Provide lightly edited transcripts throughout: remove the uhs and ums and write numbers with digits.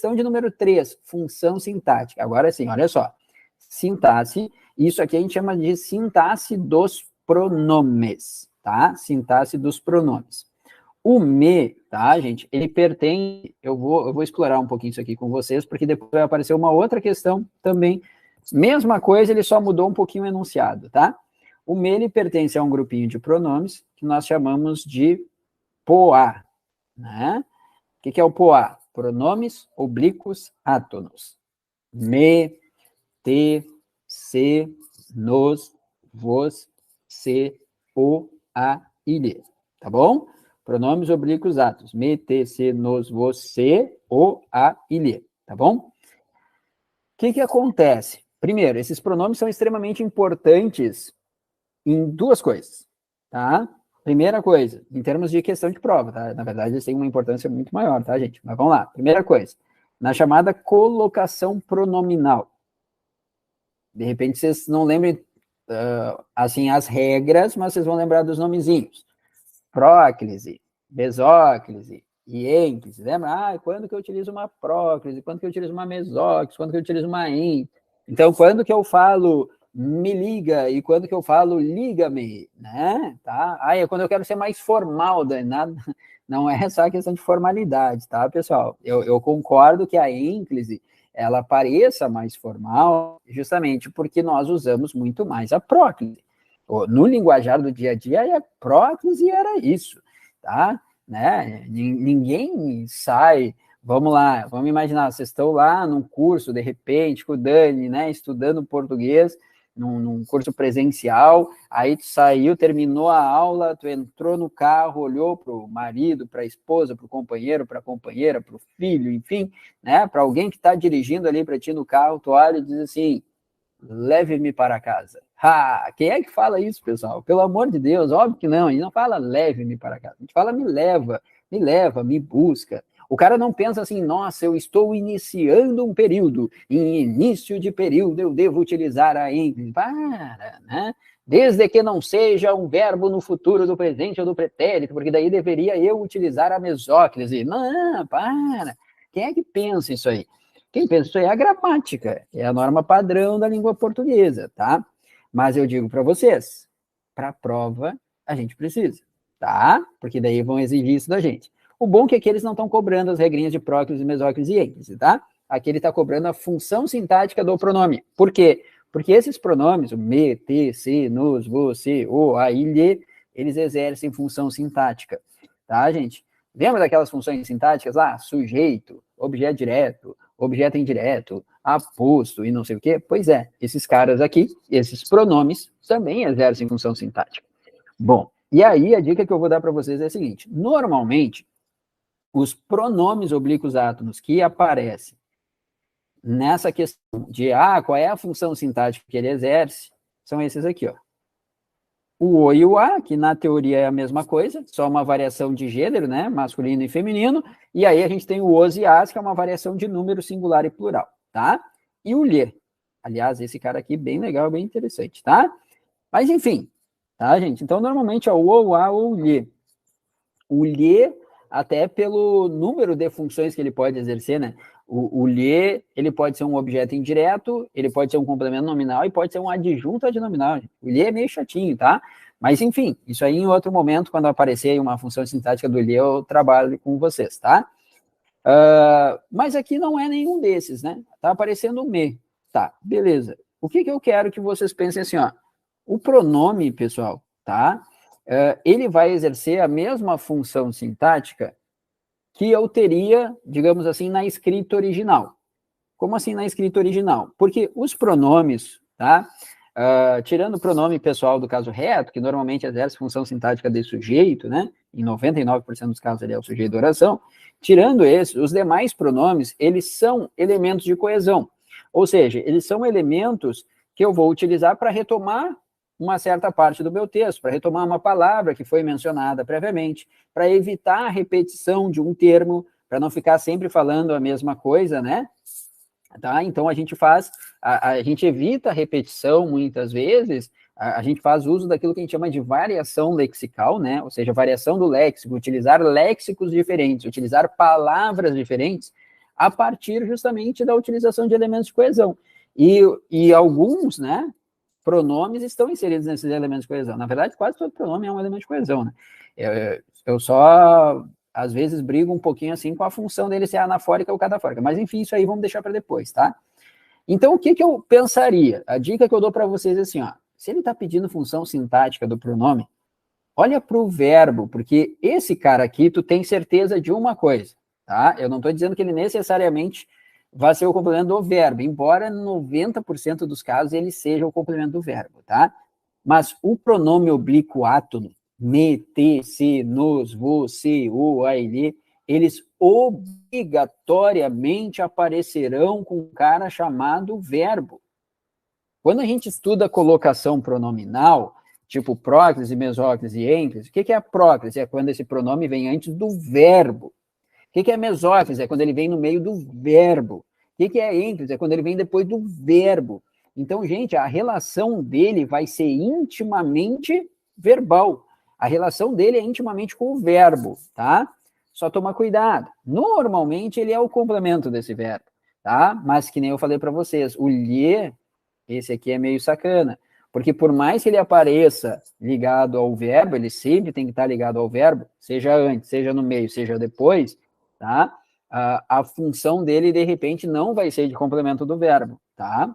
Questão de número 3, função sintática. Agora sim, olha só. Sintaxe, isso aqui a gente chama de sintaxe dos pronomes, tá? Sintaxe dos pronomes. O me, tá, gente, ele pertence, eu vou explorar um pouquinho isso aqui com vocês, porque depois vai aparecer uma outra questão também, mesma coisa, ele só mudou um pouquinho o enunciado, tá? O me, ele pertence a um grupinho de pronomes que nós chamamos de POA, né? O que é o POA? Pronomes oblíquos átonos. Me, te, se, nos, vos, se, o, a, ilhe. Tá bom? Pronomes oblíquos átonos. Me, te, se, nos, vos, se, o, a, ilhe. Tá bom? O que acontece? Primeiro, esses pronomes são extremamente importantes em duas coisas, tá? Primeira coisa, em termos de questão de prova, tá? Na verdade, eles têm uma importância muito maior, tá, gente? Mas vamos lá. Primeira coisa, na chamada colocação pronominal. De repente, vocês não lembrem, assim, as regras, mas vocês vão lembrar dos nomezinhos. Próclise, mesóclise, ienclise. Lembra? Quando que eu utilizo uma próclise? Quando que eu utilizo uma mesóclise? Quando que eu utilizo uma ien? Então, quando que eu falo me liga e quando que eu falo liga-me, né? Tá? É quando eu quero ser mais formal, nada, não é só questão de formalidade, tá, pessoal? Eu concordo que a ênclise, ela pareça mais formal, justamente porque nós usamos muito mais a próclise. No linguajar do dia a dia, a próclise era isso, tá? Né? Ninguém sai... Vamos lá, vamos imaginar, vocês estão lá num curso, de repente, com o Dani, né, estudando português, num curso presencial, aí tu saiu, terminou a aula, tu entrou no carro, olhou para o marido, para a esposa, para o companheiro, para a companheira, para o filho, enfim, né, para alguém que está dirigindo ali para ti no carro, tu olha e diz assim, leve-me para casa. Quem é que fala isso, pessoal? Pelo amor de Deus, óbvio que não, a gente não fala leve-me para casa, a gente fala me leva, me busca. O cara não pensa assim, nossa, eu estou iniciando um período, em início de período eu devo utilizar a ênclise. Para, né? Desde que não seja um verbo no futuro do presente ou do pretérito, porque daí deveria eu utilizar a mesóclise. Não, para. Quem é que pensa isso aí? Quem pensa isso aí é a gramática, é a norma padrão da língua portuguesa, tá? Mas eu digo para vocês, para a prova a gente precisa, tá? Porque daí vão exigir isso da gente. O bom é que aqui eles não estão cobrando as regrinhas de próclise, mesóclise e ênclise, tá? Aqui ele está cobrando a função sintática do pronome. Por quê? Porque esses pronomes, o me, te, se, nos, você, o, a, ilhe, eles exercem função sintática, tá, gente? Lembra daquelas funções sintáticas lá? Sujeito, objeto direto, objeto indireto, aposto e não sei o quê? Pois é, esses caras aqui, esses pronomes, também exercem função sintática. Bom, e aí a dica que eu vou dar para vocês é a seguinte, normalmente, os pronomes oblíquos átonos que aparecem nessa questão de, qual é a função sintática que ele exerce, são esses aqui, ó. O o e o a, que na teoria é a mesma coisa, só uma variação de gênero, né, masculino e feminino, e aí a gente tem o os e as, que é uma variação de número singular e plural, tá? E o lhe, aliás, esse cara aqui bem legal, bem interessante, tá? Mas enfim, tá, gente? Então, normalmente é o a ou o lhe. O lhe, até pelo número de funções que ele pode exercer, né? O lhe, ele pode ser um objeto indireto, ele pode ser um complemento nominal e pode ser um adjunto adnominal. O lhe é meio chatinho, tá? Mas, enfim, isso aí em outro momento, quando aparecer uma função sintática do lhe, eu trabalho com vocês, tá? Mas aqui não é nenhum desses, né? Tá aparecendo o me. Tá, beleza. O que eu quero que vocês pensem assim, ó. O pronome, pessoal, tá? Ele vai exercer a mesma função sintática que eu teria, digamos assim, na escrita original. Como assim na escrita original? Porque os pronomes, tá? Tirando o pronome pessoal do caso reto, que normalmente exerce função sintática de sujeito, né? Em 99% dos casos ele é o sujeito da oração. Tirando esse, os demais pronomes, eles são elementos de coesão. Ou seja, eles são elementos que eu vou utilizar para retomar uma certa parte do meu texto, para retomar uma palavra que foi mencionada previamente, para evitar a repetição de um termo, para não ficar sempre falando a mesma coisa, né? Tá? Então, a gente faz, a gente evita a repetição muitas vezes, a gente faz uso daquilo que a gente chama de variação lexical, né? Ou seja, variação do léxico, utilizar léxicos diferentes, utilizar palavras diferentes, a partir justamente da utilização de elementos de coesão. E alguns, né, pronomes estão inseridos nesses elementos de coesão. Na verdade, quase todo pronome é um elemento de coesão, né? Eu só, às vezes, brigo um pouquinho assim com a função dele ser anafórica ou catafórica. Mas, enfim, isso aí vamos deixar para depois, tá? Então, o que eu pensaria? A dica que eu dou para vocês é assim, ó. Se ele está pedindo função sintática do pronome, olha para o verbo, porque esse cara aqui, tu tem certeza de uma coisa, tá? Eu não estou dizendo que ele necessariamente vai ser o complemento do verbo, embora 90% dos casos ele seja o complemento do verbo, tá? Mas o pronome oblíquo átono, me, te, se, nos, você, o, a, ele, eles obrigatoriamente aparecerão com um cara chamado verbo. Quando a gente estuda colocação pronominal, tipo próclise, mesóclise e ênclise, o que é a próclise? É quando esse pronome vem antes do verbo. O que é mesóclise? É quando ele vem no meio do verbo. O que é ênclise? É quando ele vem depois do verbo. Então, gente, a relação dele vai ser intimamente verbal. A relação dele é intimamente com o verbo, tá? Só toma cuidado. Normalmente, ele é o complemento desse verbo, tá? Mas, que nem eu falei para vocês, o lhe, esse aqui é meio sacana. Porque por mais que ele apareça ligado ao verbo, ele sempre tem que estar ligado ao verbo, seja antes, seja no meio, seja depois, tá? A função dele, de repente, não vai ser de complemento do verbo, tá?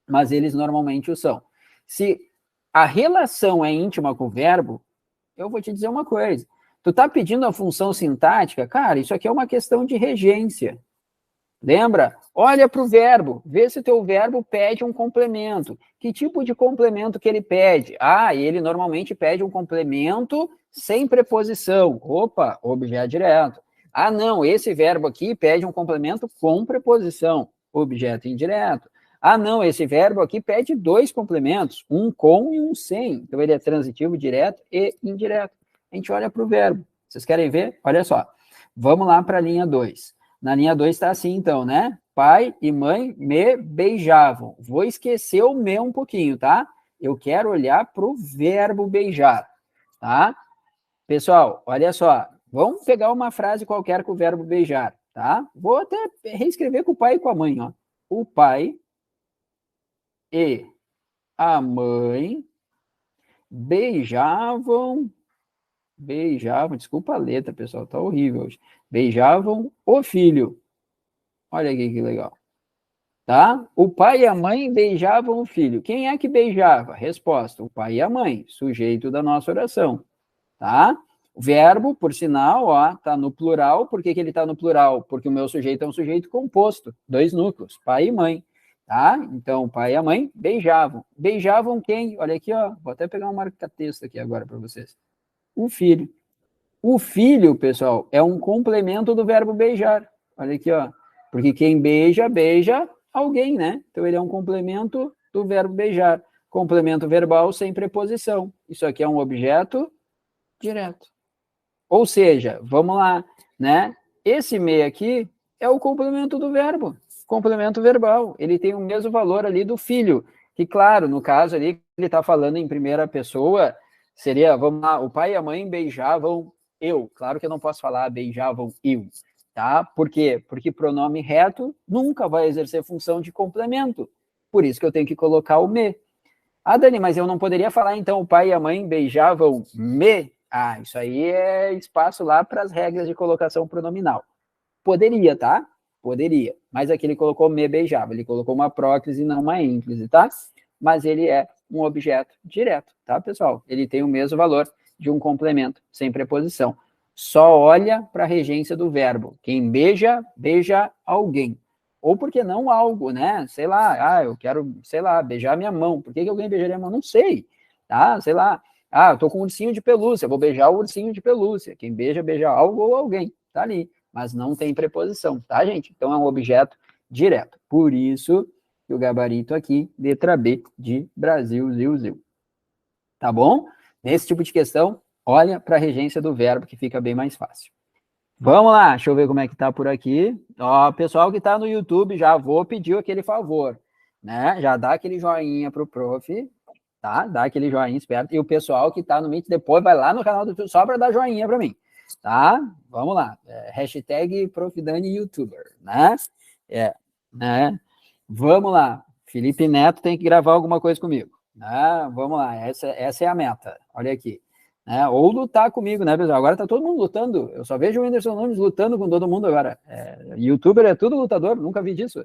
Mas eles normalmente o são. Se a relação é íntima com o verbo, eu vou te dizer uma coisa. Tu tá pedindo a função sintática, cara, isso aqui é uma questão de regência. Lembra? Olha para o verbo, vê se o teu verbo pede um complemento. Que tipo de complemento que ele pede? Ah, ele normalmente pede um complemento sem preposição. Opa, objeto direto. Ah, não, esse verbo aqui pede um complemento com preposição. Objeto indireto. Ah, não, esse verbo aqui pede dois complementos, um com e um sem. Então, ele é transitivo, direto e indireto. A gente olha para o verbo. Vocês querem ver? Olha só. Vamos lá para a linha 2. Na linha 2 está assim, então, né? Pai e mãe me beijavam. Vou esquecer o me um pouquinho, tá? Eu quero olhar para o verbo beijar, tá? Pessoal, olha só. Vamos pegar uma frase qualquer com o verbo beijar, tá? Vou até reescrever com o pai e com a mãe, ó. O pai e a mãe beijavam, desculpa a letra, pessoal, tá horrível hoje. Beijavam o filho. Olha aqui que legal. Tá? O pai e a mãe beijavam o filho. Quem é que beijava? Resposta: o pai e a mãe, sujeito da nossa oração. Tá? O verbo, por sinal, ó, tá no plural. Por que ele tá no plural? Porque o meu sujeito é um sujeito composto, dois núcleos, pai e mãe. Tá? Então, o pai e a mãe beijavam. Beijavam quem? Olha aqui, ó. Vou até pegar um marca-texto aqui agora para vocês. O filho. O filho, pessoal, é um complemento do verbo beijar. Olha aqui, ó. Porque quem beija, beija alguém, né? Então, ele é um complemento do verbo beijar. Complemento verbal sem preposição. Isso aqui é um objeto direto. Ou seja, vamos lá, né? Esse me aqui é o complemento do verbo. Complemento verbal. Ele tem o mesmo valor ali do filho. Que, claro, no caso ali, ele está falando em primeira pessoa, seria, vamos lá, o pai e a mãe beijavam eu. Claro que eu não posso falar beijavam eu, tá? Por quê? Porque pronome reto nunca vai exercer função de complemento. Por isso que eu tenho que colocar o me. Ah, Dani, mas eu não poderia falar, então, o pai e a mãe beijavam me? Ah, isso aí é espaço lá para as regras de colocação pronominal. Poderia, tá? Poderia. Mas aqui ele colocou me beijava. Ele colocou uma próclise e não uma ênclise, tá? Mas ele é um objeto direto, tá, pessoal? Ele tem o mesmo valor de um complemento, sem preposição. Só olha para a regência do verbo. Quem beija, beija alguém. Ou por que não algo, né? Sei lá, eu quero, sei lá, beijar minha mão. Por que alguém beijaria a mão? Não sei, tá? Sei lá. Eu tô com um ursinho de pelúcia, vou beijar o ursinho de pelúcia. Quem beija, beija algo ou alguém. Tá ali. Mas não tem preposição, tá, gente? Então é um objeto direto. Por isso que o gabarito aqui, letra B de Brasil, Zil. Tá bom? Nesse tipo de questão, olha para a regência do verbo, que fica bem mais fácil. Vamos lá, deixa eu ver como é que tá por aqui. Ó, pessoal que tá no YouTube, já vou pedir aquele favor, né? Já dá aquele joinha pro prof, tá? Dá aquele joinha esperto. E o pessoal que tá no Meet depois vai lá no canal do YouTube só para dar joinha para mim. tá? Vamos lá. Hashtag Profidani YouTuber, né? Né? Vamos lá. Felipe Neto tem que gravar alguma coisa comigo. Né? Vamos lá, essa é a meta. Olha aqui. Né? Ou lutar comigo, né, pessoal? Agora tá todo mundo lutando. Eu só vejo o Whindersson Nunes lutando com todo mundo agora. YouTuber é tudo lutador, nunca vi disso.